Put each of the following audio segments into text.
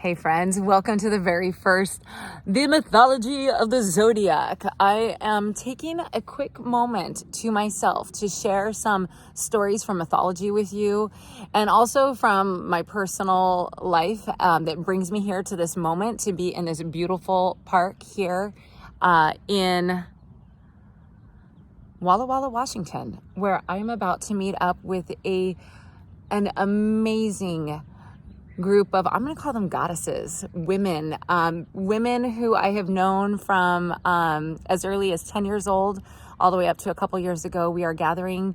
Hey friends, welcome to the very first The Mythology of the Zodiac. I am taking a quick moment to myself to share some stories from mythology with you and also from my personal life that brings me here to this moment to be in this beautiful park here in Walla Walla, Washington, where I'm about to meet up with an amazing group of, I'm going to call them goddesses, women who I have known from as early as 10 years old all the way up to a couple years ago. We are gathering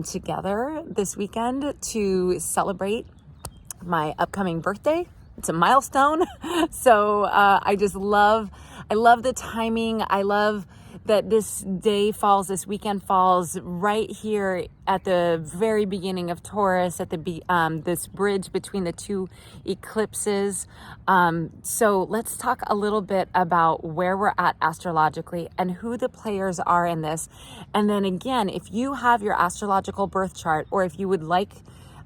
together this weekend to celebrate my upcoming birthday. It's a milestone. So I love the timing. I love that this weekend falls right here at the very beginning of Taurus, at this bridge between the two eclipses. So let's talk a little bit about where we're at astrologically and who the players are in this. And then again, if you have your astrological birth chart, or if you would like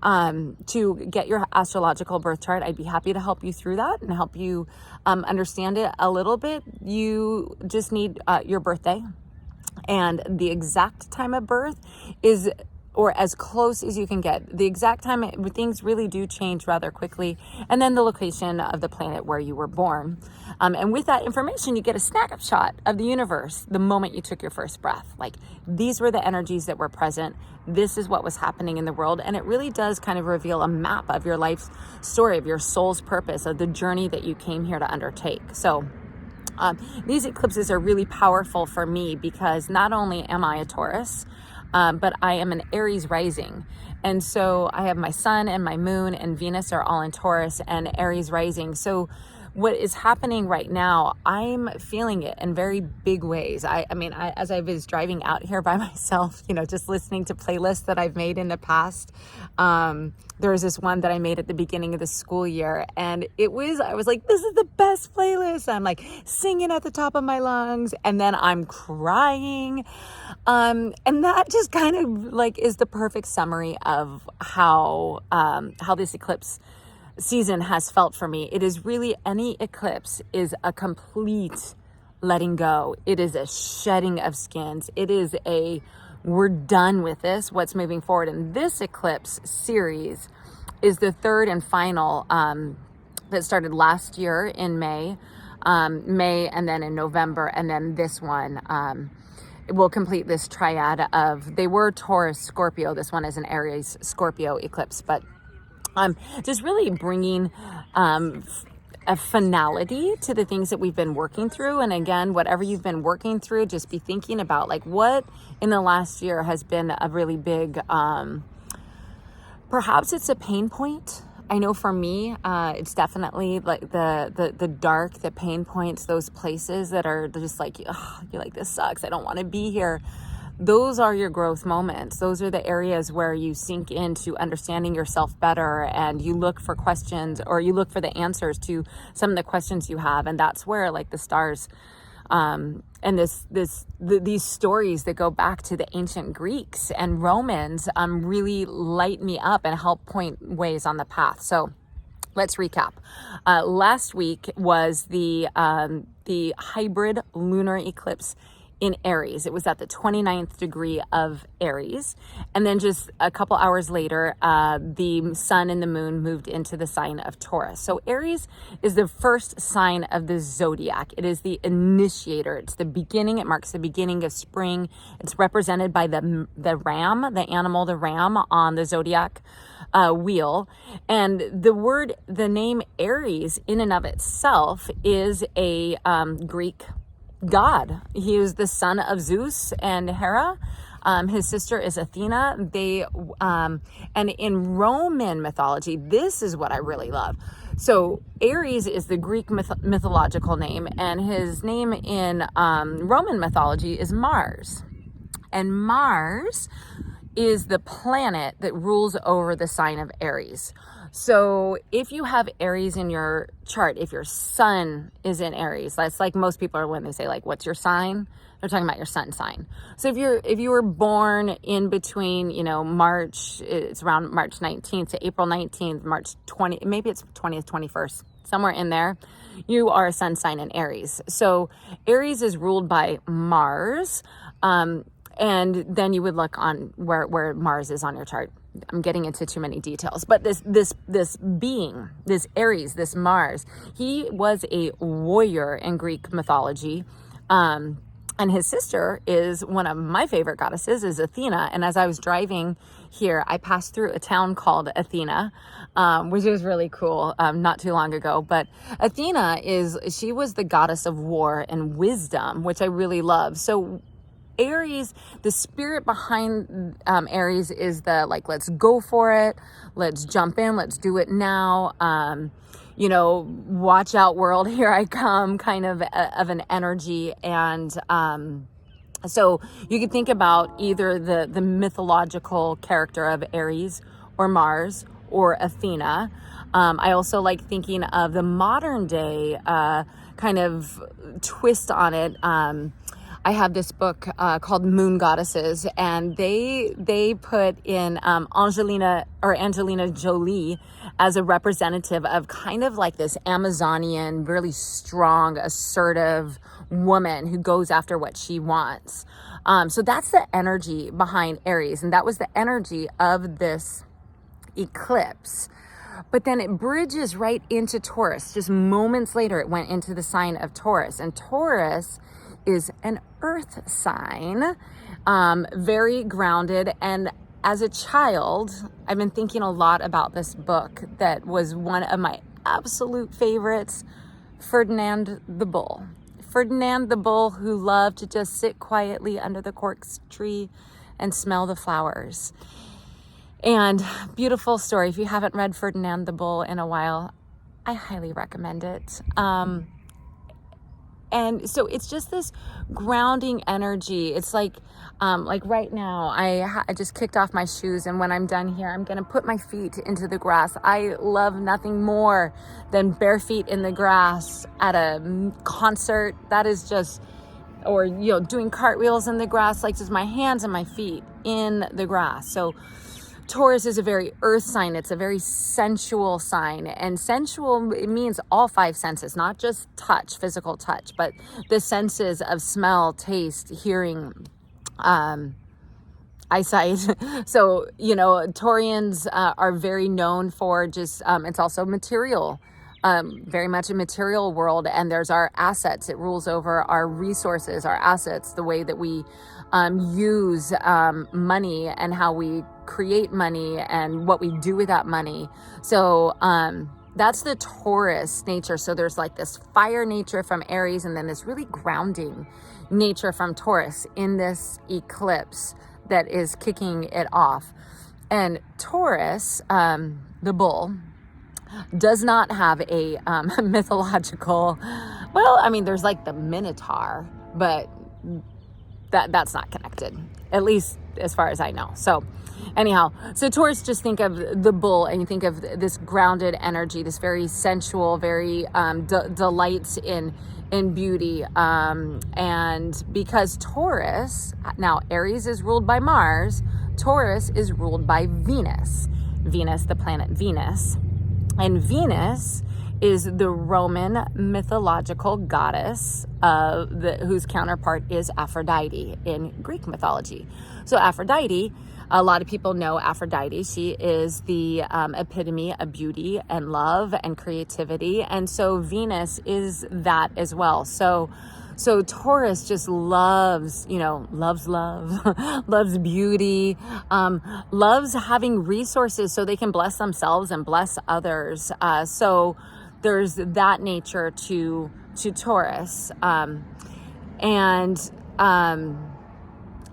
to get your astrological birth chart, I'd be happy to help you through that and help you understand it a little bit. You just need your birthday, and the exact time of birth is, or as close as you can get. The exact time, things really do change rather quickly. And then the location of the planet where you were born. And with that information, you get a snapshot of the universe the moment you took your first breath. Like, these were the energies that were present. This is what was happening in the world. And it really does kind of reveal a map of your life's story, of your soul's purpose, of the journey that you came here to undertake. So these eclipses are really powerful for me because not only am I a Taurus, but I am an Aries rising. And so I have my sun and my moon and Venus are all in Taurus and Aries rising. So what is happening right now, I'm feeling it in very big ways. I mean, as I was driving out here by myself, just listening to playlists that I've made in the past, there was this one that I made at the beginning of the school year, and I was like, this is the best playlist. I'm like singing at the top of my lungs, and then I'm crying. And that just kind of like is the perfect summary of how this eclipse season has felt for me. It is really, any eclipse is a complete letting go. It is a shedding of skins. It is we're done with this. What's moving forward? And this eclipse series is the third and final that started last year in May, and then in November, and then this one will complete this triad of, they were Taurus, Scorpio. This one is an Aries, Scorpio eclipse, but just really bringing a finality to the things that we've been working through. And again, whatever you've been working through, just be thinking about like what in the last year has been a really big, perhaps it's a pain point. I know for me, it's definitely like the dark, the pain points, those places that are just like, you're like, this sucks. I don't want to be here. Those are your growth moments. Those are the areas where you sink into understanding yourself better, and you look for questions, or you look for the answers to some of the questions you have. And that's where like the stars and these stories that go back to the ancient Greeks and Romans really light me up and help point ways on the path. So let's recap. Last week was the hybrid lunar eclipse in Aries. It was at the 29th degree of Aries. And then just a couple hours later, the sun and the moon moved into the sign of Taurus. So Aries is the first sign of the zodiac. It is the initiator. It's the beginning. It marks the beginning of spring. It's represented by the ram, the animal, the ram on the zodiac wheel. And the name Aries in and of itself is a Greek god. He is the son of Zeus and Hera. His sister is Athena. And in Roman mythology, this is what I really love. So Aries is the Greek mythological name, and his name in Roman mythology is Mars. And Mars is the planet that rules over the sign of Aries. So if you have Aries in your chart, if your sun is in Aries, that's like most people are when they say like, what's your sign? They're talking about your sun sign. So if you were born in between, you know, March, it's around March 19th to April 19th, March 20, maybe it's 20th, 21st, somewhere in there, you are a sun sign in Aries. So Aries is ruled by Mars. And then you would look on where Mars is on your chart. I'm getting into too many details, but this being, this Aries, this Mars, he was a warrior in Greek mythology. And his sister is one of my favorite goddesses, is Athena. And as I was driving here, I passed through a town called Athena, which is really cool, not too long ago. But Athena she was the goddess of war and wisdom, which I really love. So Aries, the spirit behind Aries is the like, let's go for it, let's jump in, let's do it now. You know, watch out world, here I come kind of an energy. And so you could think about either the mythological character of Aries or Mars or Athena. I also like thinking of the modern day kind of twist on it. I have this book called Moon Goddesses, and they put in Angelina Jolie as a representative of kind of like this Amazonian, really strong, assertive woman who goes after what she wants. So that's the energy behind Aries, and that was the energy of this eclipse. But then it bridges right into Taurus. Just moments later, it went into the sign of Taurus, and Taurus is an earth sign, very grounded. And as a child, I've been thinking a lot about this book that was one of my absolute favorites, Ferdinand the Bull. Ferdinand the Bull, who loved to just sit quietly under the corks tree and smell the flowers. And beautiful story. If you haven't read Ferdinand the Bull in a while, I highly recommend it. And so it's just this grounding energy. It's like right now, I just kicked off my shoes, and when I'm done here, I'm gonna put my feet into the grass. I love nothing more than bare feet in the grass at a concert. That is just, or, you know, doing cartwheels in the grass, like just my hands and my feet in the grass. So Taurus is a very earth sign. It's a very sensual sign, and sensual, it means all five senses, not just touch, physical touch, but the senses of smell, taste, hearing, eyesight. So, you know, Taurians are very known for just, it's also material, very much a material world. And there's our assets. It rules over our resources, our assets, the way that we use money and how we create money and what we do with that money. So that's the Taurus nature. So there's like this fire nature from Aries, and then this really grounding nature from Taurus in this eclipse that is kicking it off. And Taurus, the bull, does not have a mythological, well, I mean, there's like the Minotaur, but that's not connected, at least as far as I know. So anyhow, so Taurus, just think of the bull and you think of this grounded energy, this very sensual, very delights in beauty. And because Taurus, now Aries is ruled by Mars, Taurus is ruled by Venus, the planet Venus. And Venus is the Roman mythological goddess whose counterpart is Aphrodite in Greek mythology. So Aphrodite, a lot of people know Aphrodite. She is the epitome of beauty and love and creativity. And so Venus is that as well. So Taurus just loves, loves love, loves beauty, loves having resources so they can bless themselves and bless others. So there's that nature to Taurus.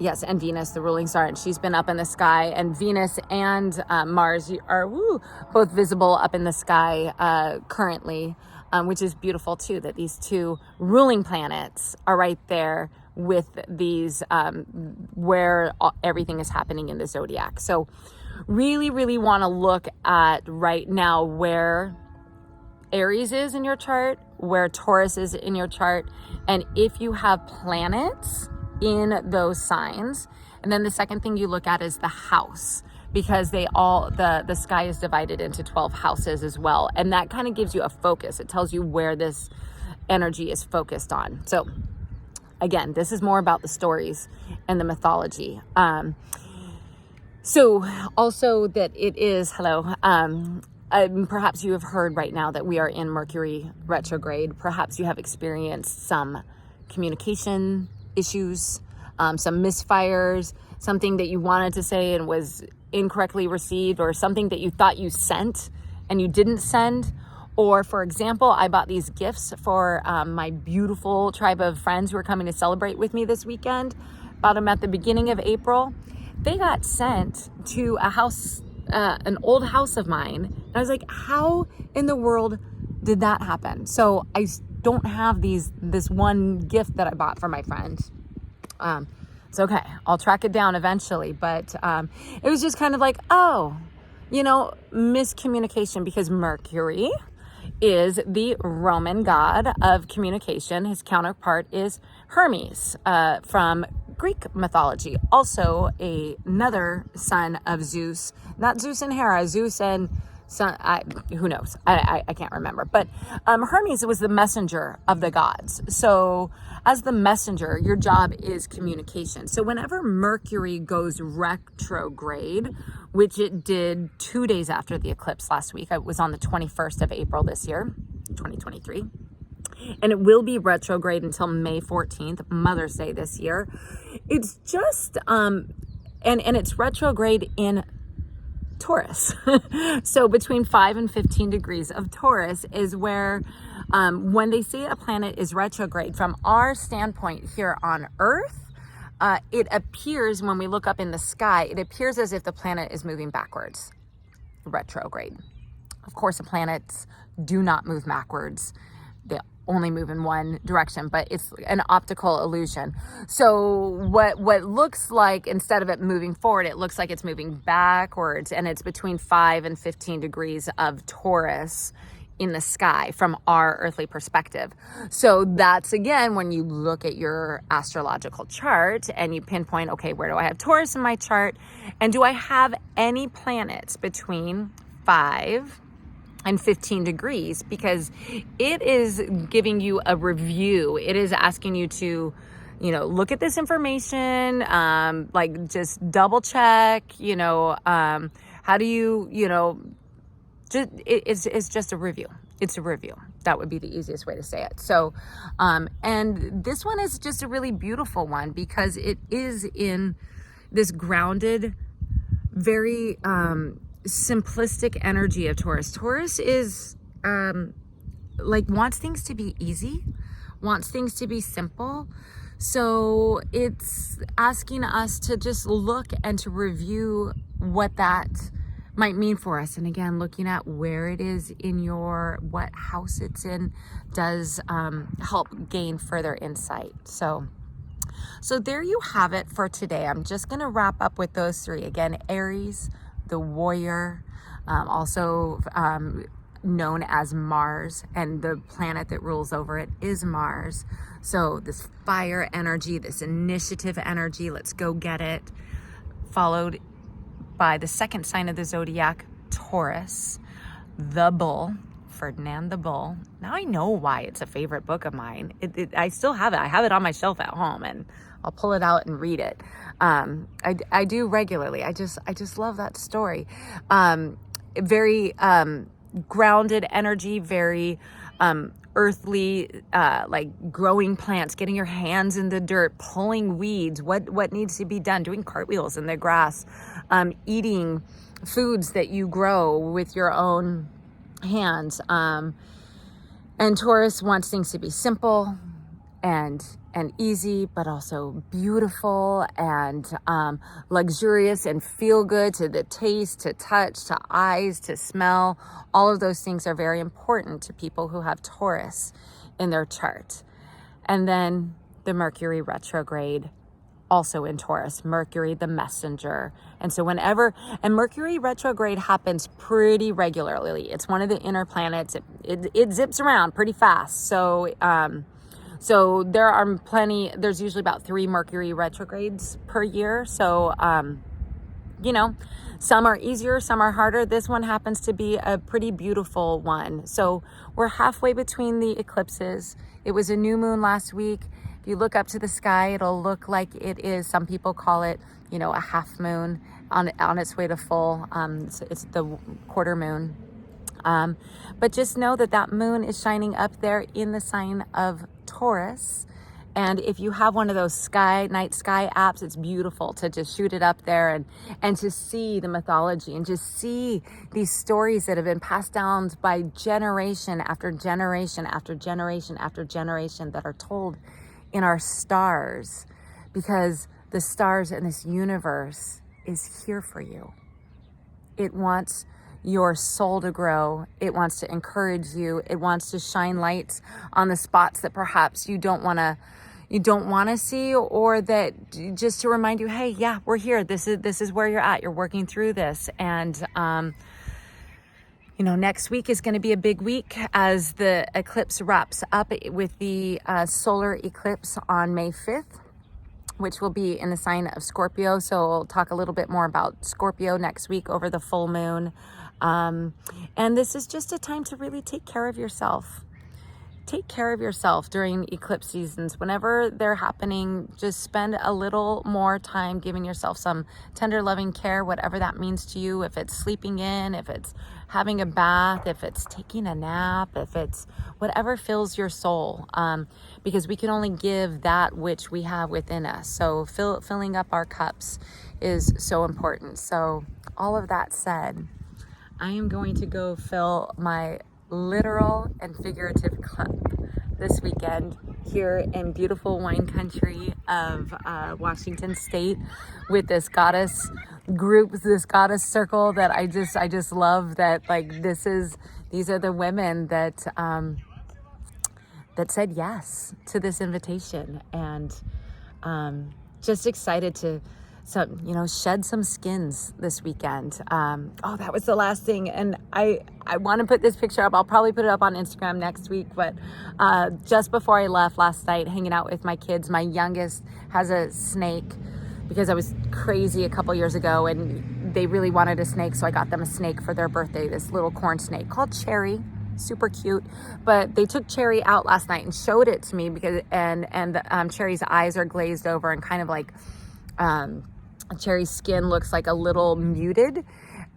Yes, and Venus, the ruling star, and she's been up in the sky, and Venus and Mars are both visible up in the sky currently, which is beautiful too, that these two ruling planets are right there with these, where everything is happening in the Zodiac. So really, really want to look at right now where Aries is in your chart, where Taurus is in your chart, and if you have planets in those signs. And then the second thing you look at is the house, because the sky is divided into 12 houses as well. And that kind of gives you a focus. It tells you where this energy is focused on. So again, this is more about the stories and the mythology. So also that it is, perhaps you have heard right now that we are in Mercury retrograde. Perhaps you have experienced some communication issues, some misfires, something that you wanted to say and was incorrectly received, or something that you thought you sent and you didn't send. Or for example, I bought these gifts for my beautiful tribe of friends who are coming to celebrate with me this weekend. Bought them at the beginning of April. They got sent to a house, an old house of mine. And I was like, how in the world did that happen? So I don't have this one gift that I bought for my friend. It's okay. I'll track it down eventually. But it was just kind of like, miscommunication, because Mercury is the Roman god of communication. His counterpart is Hermes from Greek mythology, also another son of Zeus, not Zeus and Hera, Zeus and son, who knows? I can't remember. But Hermes was the messenger of the gods. So as the messenger, your job is communication. So whenever Mercury goes retrograde, which it did 2 days after the eclipse last week, it was on the 21st of April this year, 2023. And it will be retrograde until May 14th, Mother's Day this year. It's just, and it's retrograde in Taurus. So between 5 and 15 degrees of Taurus is where, when they say a planet is retrograde, from our standpoint here on Earth, it appears, when we look up in the sky, it appears as if the planet is moving backwards, retrograde. Of course, the planets do not move backwards. They only move in one direction, but it's an optical illusion. So what looks like, instead of it moving forward, it looks like it's moving backwards, and it's between 5 and 15 degrees of Taurus in the sky from our earthly perspective. So that's, again, when you look at your astrological chart and you pinpoint, okay, where do I have Taurus in my chart? And do I have any planets between 5 and 15 degrees? Because it is giving you a review. It is asking you to, look at this information, just double check, how do you, it's just a review. It's a review. That would be the easiest way to say it. So, and this one is just a really beautiful one, because it is in this grounded, very, simplistic energy of Taurus. Taurus is wants things to be easy, wants things to be simple. So it's asking us to just look and to review what that might mean for us. And again, looking at where it is in what house it's in does help gain further insight. So there you have it for today. I'm just going to wrap up with those three. Again, Aries, the warrior, also known as Mars, and the planet that rules over it is Mars. So this fire energy, this initiative energy, let's go get it, followed by the second sign of the zodiac, Taurus, the bull, Ferdinand the Bull. Now I know why it's a favorite book of mine. I still have it. I have it on my shelf at home, and I'll pull it out and read it. I do regularly. I just love that story. Very grounded energy, very earthly, like growing plants, getting your hands in the dirt, pulling weeds, what needs to be done, doing cartwheels in the grass, eating foods that you grow with your own hands. And Taurus wants things to be simple and easy, but also beautiful and luxurious and feel good to the taste, to touch, to eyes, to smell. All of those things are very important to people who have Taurus in their chart. And then the Mercury retrograde also in Taurus, Mercury, the messenger. And so and Mercury retrograde happens pretty regularly. It's one of the inner planets. It zips around pretty fast. So, so there's usually about 3 Mercury retrogrades per year. So, you know, some are easier, some are harder. This one happens to be a pretty beautiful one. So we're halfway between the eclipses. It was a new moon last week. If you look up to the sky, it'll look like it is, some people call it, you know, a half moon on its way to full. It's the quarter moon. But just know that moon is shining up there in the sign of Taurus. And if you have one of those night sky apps, it's beautiful to just shoot it up there and to see the mythology and just see these stories that have been passed down by generation after generation after generation after generation that are told in our stars, because the stars in this universe is here for you. It wants your soul to grow. It wants to encourage you. It wants to shine lights on the spots that perhaps you don't want to see, or that just to remind you, hey, yeah, we're here. This is where you're at. You're working through this. And, you know, next week is going to be a big week as the eclipse wraps up with the solar eclipse on May 5th, which will be in the sign of Scorpio. So we'll talk a little bit more about Scorpio next week over the full moon. And this is just a time to really take care of yourself. Take care of yourself during eclipse seasons. Whenever they're happening, just spend a little more time giving yourself some tender, loving care, whatever that means to you. If it's sleeping in, if it's having a bath, if it's taking a nap, if it's whatever fills your soul. Because we can only give that which we have within us. So filling up our cups is so important. So all of that said, I am going to go fill my literal and figurative cup this weekend here in beautiful wine country of Washington State with this goddess group, this goddess circle that I just love. That like these are the women that that said yes to this invitation, and just excited to shed some skins this weekend. Oh, that was the last thing. And I want to put this picture up. I'll probably put it up on Instagram next week. But just before I left last night, hanging out with my kids, my youngest has a snake because I was crazy a couple years ago and they really wanted a snake. So I got them a snake for their birthday, this little corn snake called Cherry. Super cute. But they took Cherry out last night and showed it to me because, Cherry's eyes are glazed over and kind of like, Cherry's skin looks like a little muted,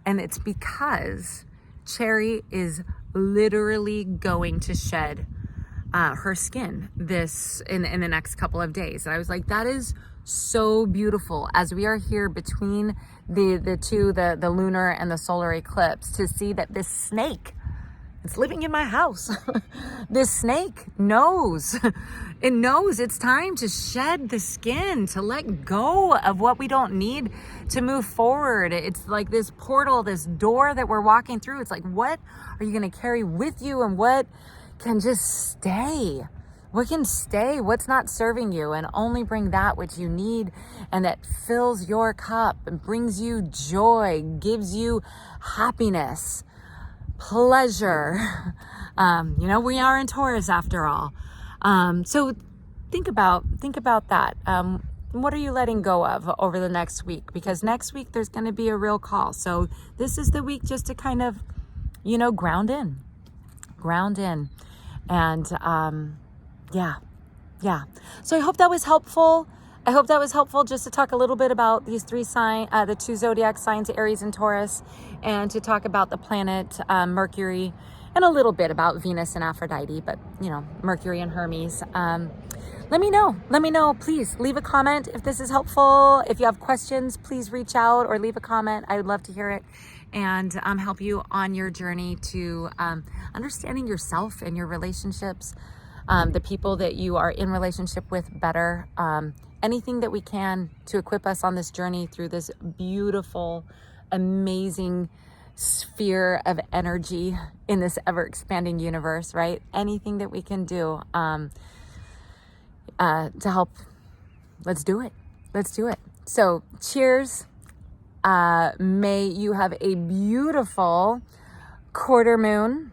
and it's because Cherry is literally going to shed her skin in the next couple of days. And I was like, that is so beautiful as we are here between the two, the lunar and the solar eclipse, to see that this snake, it's living in my house. This snake knows. It knows it's time to shed the skin, to let go of what we don't need to move forward. It's like this portal, this door that we're walking through. It's like, what are you going to carry with you, and what can just stay? What can stay? What's not serving you? And only bring that which you need and that fills your cup and brings you joy, gives you happiness, pleasure. We are in Taurus after all. So think about that. What are you letting go of over the next week? Because next week there's going to be a real call. So this is the week just to kind of, ground in. And, yeah. So I hope that was helpful. Just to talk a little bit about these the 2 zodiac signs, Aries and Taurus, and to talk about the planet Mercury, and a little bit about Venus and Aphrodite, but Mercury and Hermes. Let me know. Please leave a comment if this is helpful. If you have questions, please reach out or leave a comment. I would love to hear it and help you on your journey to understanding yourself and your relationships, the people that you are in relationship with better. Anything that we can to equip us on this journey through this beautiful, amazing sphere of energy in this ever-expanding universe, right? Anything that we can do to help, let's do it. let's do it. So cheers. May you have a beautiful quarter moon,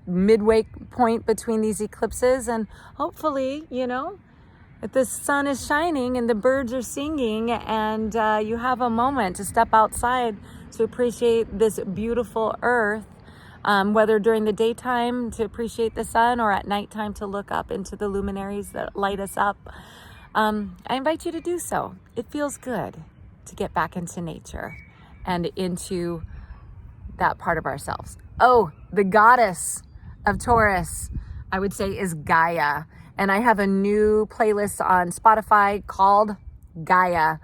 midway point between these eclipses, and hopefully, if the sun is shining and the birds are singing and you have a moment to step outside to appreciate this beautiful earth, whether during the daytime to appreciate the sun or at nighttime to look up into the luminaries that light us up, I invite you to do so. It feels good to get back into nature and into that part of ourselves. Oh, the goddess of Taurus, I would say, is Gaia. And I have a new playlist on Spotify called Gaia,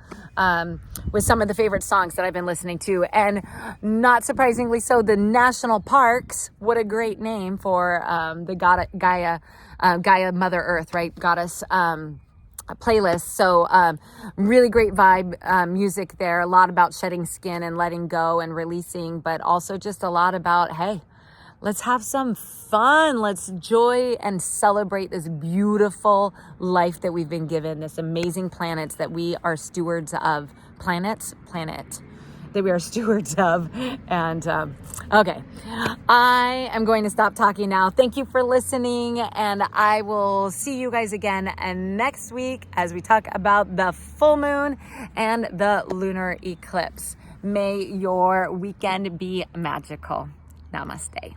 with some of the favorite songs that I've been listening to. And not surprisingly so, the national parks, what a great name for the Gaia Mother Earth, right? Goddess playlist. So really great vibe music there. A lot about shedding skin and letting go and releasing, but also just a lot about, hey, let's have some fun. Let's enjoy and celebrate this beautiful life that we've been given, this amazing planet that we are stewards of. Planet that we are stewards of. And okay, I am going to stop talking now. Thank you for listening, and I will see you guys again next week as we talk about the full moon and the lunar eclipse. May your weekend be magical. Namaste.